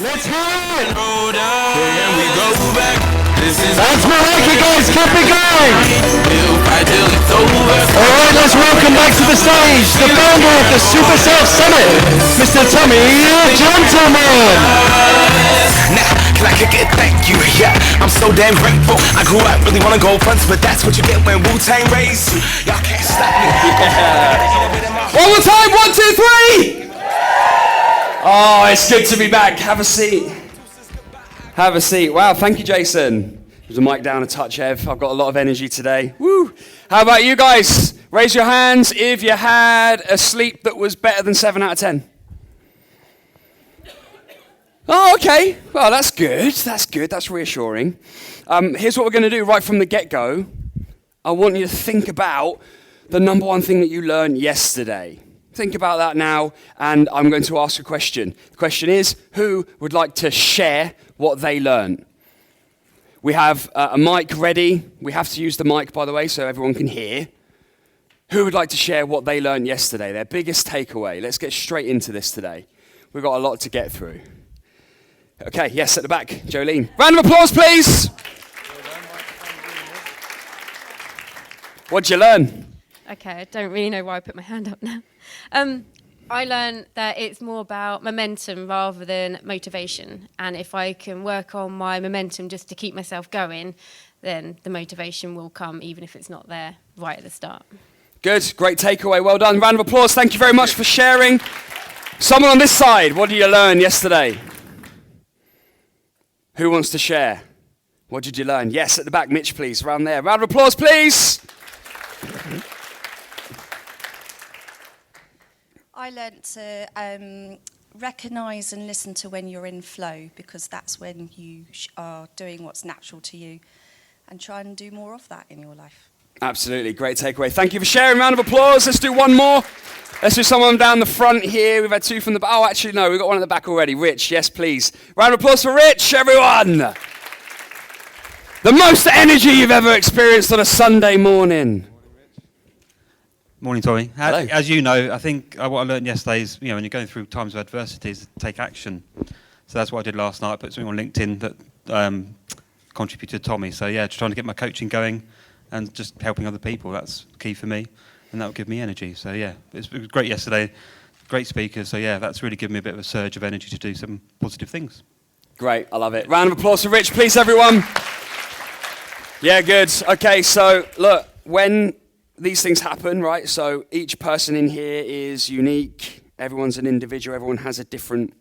Let's hear it! And we go back. That's Malika, guys, keep it going! Alright, let's welcome back to the stage the founder of the Super Self Summit, Mr. Tommy Gentleman! Now, can I kick it? Thank you, yeah. I'm so damn grateful. I grew up really wanna go fronts, but that's what you get when Wu-Tang raised you. Y'all can't stop me. One more time, 1, 2, 3! Oh, it's good to be back. Have a seat. Have a seat. Wow, thank you, Jason. There's a mic down a touch, Ev. I've got a lot of energy today. Woo! How about you guys? Raise your hands if you had a sleep that was better than 7 out of 10. Oh, okay. Well, that's good. That's good. That's reassuring. Here's what we're going to do right from the get-go. I want you to think about the number one thing that you learned yesterday. Think about that now, and I'm going to ask a question. The question is, who would like to share what they learned? We have a mic ready. We have to use the mic, by the way, so everyone can hear. Who would like to share what they learned yesterday, their biggest takeaway? Let's get straight into this today. We've got a lot to get through. Okay, yes, at the back, Jolene. Round of applause, please. What'd you learn? Okay, I don't really know why I put my hand up now. I learned that it's more about momentum rather than motivation. And if I can work on my momentum just to keep myself going, then the motivation will come even if it's not there right at the start. Good, great takeaway, well done. Round of applause, thank you very much for sharing. Someone on this side, what did you learn yesterday? Who wants to share? What did you learn? Yes, at the back, Mitch, please, around there. Round of applause, please. I learnt to recognise and listen to when you're in flow, because that's when you are doing what's natural to you, and try and do more of that in your life. Absolutely, great takeaway. Thank you for sharing. Round of applause. Let's do one more. Let's do someone down the front here. We've had two from the back. Oh, actually, no, we've got one at the back already. Rich, yes, please. Round of applause for Rich, everyone. The most energy you've ever experienced on a Sunday morning. Morning, Tommy. Hello. As you know, I think what I learned yesterday is, when you're going through times of adversity, is to take action. So that's what I did last night. I put something on LinkedIn that contributed to Tommy. So yeah, just trying to get my coaching going and just helping other people. That's key for me, and that will give me energy. So yeah, it was great yesterday. Great speakers. So yeah, that's really given me a bit of a surge of energy to do some positive things. Great, I love it. Round of applause for Rich, please, everyone. Yeah, good. Okay, so look, when these things happen, right? So each person in here is unique. Everyone's an individual. Everyone has a different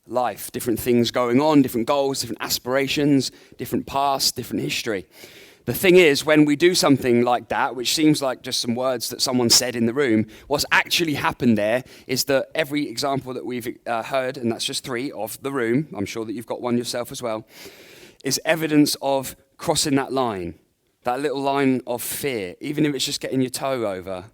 life, different things going on, different goals, different aspirations, different past, different history. The thing is, when we do something like that, which seems like just some words that someone said in the room, what's actually happened there is that every example that we've heard, and that's just 3 of the room, I'm sure that you've got one yourself as well, is evidence of crossing that line. That little line of fear, even if it's just getting your toe over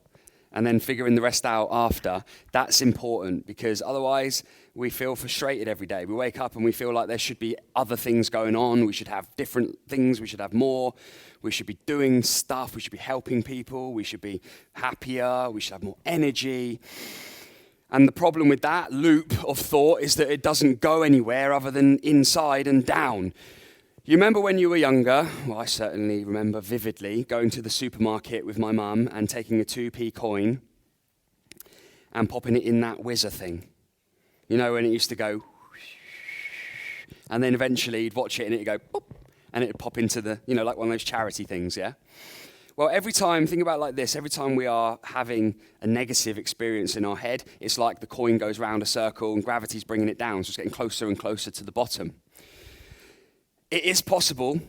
and then figuring the rest out after, that's important, because otherwise we feel frustrated every day. We wake up and we feel like there should be other things going on. We should have different things. We should have more. We should be doing stuff. We should be helping people. We should be happier. We should have more energy. And the problem with that loop of thought is that it doesn't go anywhere other than inside and down. You remember when you were younger, well, I certainly remember vividly, going to the supermarket with my mum and taking a 2p coin and popping it in that whizzer thing. You know, when it used to go, and then eventually you'd watch it and it'd go, boop, and it'd pop into the, like one of those charity things, yeah? Well, every time, think about it like this, every time we are having a negative experience in our head, it's like the coin goes round a circle and gravity's bringing it down, so it's getting closer and closer to the bottom. It is possible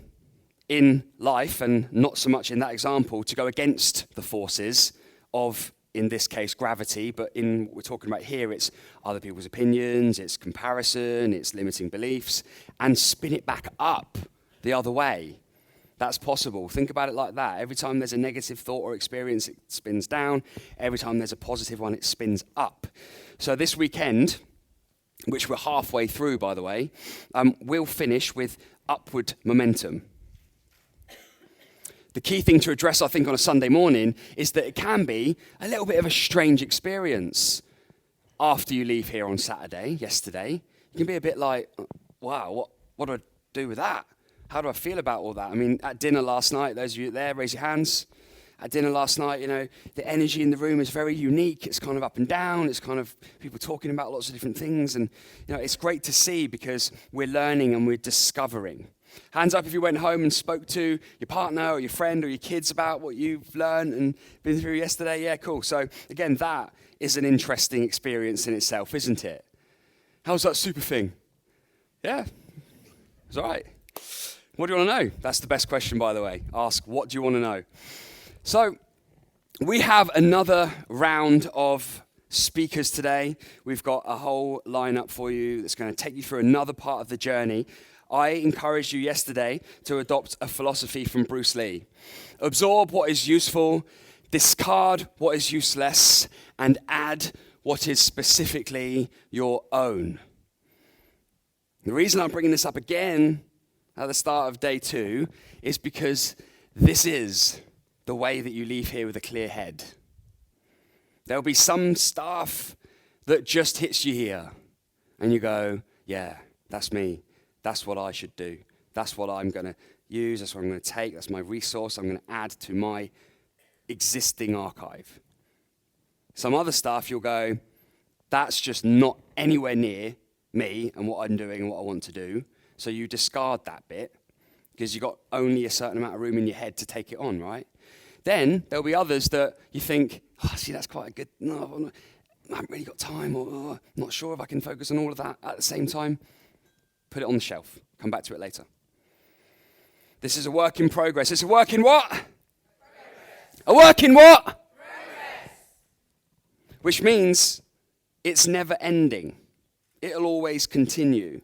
in life, and not so much in that example, to go against the forces of, in this case, gravity, but in what we're talking about here, it's other people's opinions, it's comparison, it's limiting beliefs, and spin it back up the other way. That's possible. Think about it like that. Every time there's a negative thought or experience, it spins down. Every time there's a positive one, it spins up. So this weekend, which we're halfway through, by the way, we'll finish with upward momentum. The key thing to address, I think, on a Sunday morning is that it can be a little bit of a strange experience after you leave here on yesterday. you can be a bit like, wow, what do I do with that? How do I feel about all that? I mean, at dinner last night, those of you there, raise your hands. At dinner last night, the energy in the room is very unique. It's kind of up and down. It's kind of people talking about lots of different things. And, it's great to see because we're learning and we're discovering. Hands up if you went home and spoke to your partner or your friend or your kids about what you've learned and been through yesterday. Yeah, cool. So, again, that is an interesting experience in itself, isn't it? How's that super thing? Yeah, it's all right. What do you want to know? That's the best question, by the way. Ask, what do you want to know? So, we have another round of speakers today. We've got a whole lineup for you that's going to take you through another part of the journey. I encouraged you yesterday to adopt a philosophy from Bruce Lee. Absorb what is useful, discard what is useless, and add what is specifically your own. The reason I'm bringing this up again at the start of day 2 is because this is the way that you leave here with a clear head. There'll be some stuff that just hits you here, and you go, yeah, that's me. That's what I should do. That's what I'm going to use. That's what I'm going to take. That's my resource I'm going to add to my existing archive. Some other stuff you'll go, that's just not anywhere near me and what I'm doing and what I want to do. So you discard that bit because you've got only a certain amount of room in your head to take it on, right? Then there'll be others that you think, see, that's quite a good, no, I haven't really got time, or I'm not sure if I can focus on all of that at the same time. Put it on the shelf. Come back to it later. This is a work in progress. It's a work in what? Progress. A work in what? Progress. Which means it's never ending. It'll always continue.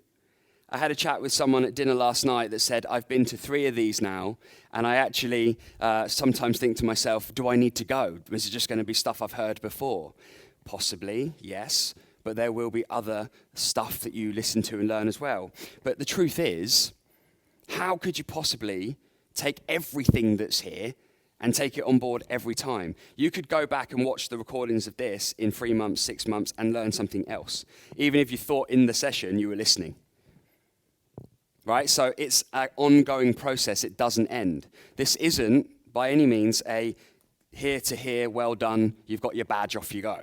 I had a chat with someone at dinner last night that said, I've been to 3 of these now, and I actually sometimes think to myself, do I need to go? Is it just going to be stuff I've heard before? Possibly, yes, but there will be other stuff that you listen to and learn as well. But the truth is, how could you possibly take everything that's here and take it on board every time? You could go back and watch the recordings of this in 3 months, 6 months, and learn something else, even if you thought in the session you were listening. Right? So it's an ongoing process. It doesn't end. This isn't, by any means, a here to here, well done, you've got your badge, off you go.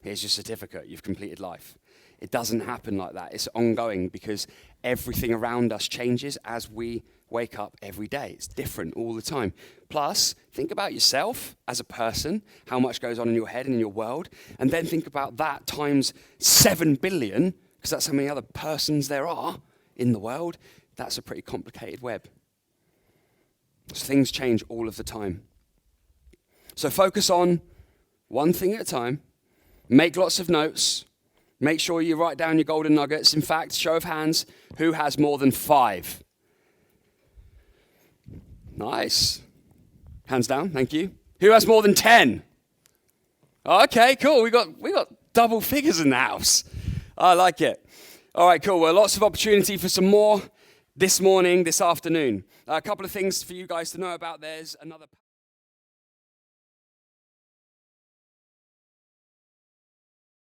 Here's your certificate, you've completed life. It doesn't happen like that. It's ongoing because everything around us changes as we wake up every day. It's different all the time. Plus, think about yourself as a person, how much goes on in your head and in your world, and then think about that times 7 billion, because that's how many other persons there are in the world. That's a pretty complicated web. So things change all of the time. So focus on one thing at a time. Make lots of notes. Make sure you write down your golden nuggets. In fact, show of hands, who has more than 5? Nice. Hands down, thank you. Who has more than 10? Okay, cool. We got double figures in the house. I like it. All right, cool. Well, lots of opportunity for some more this morning, this afternoon. A couple of things for you guys to know about. There's another...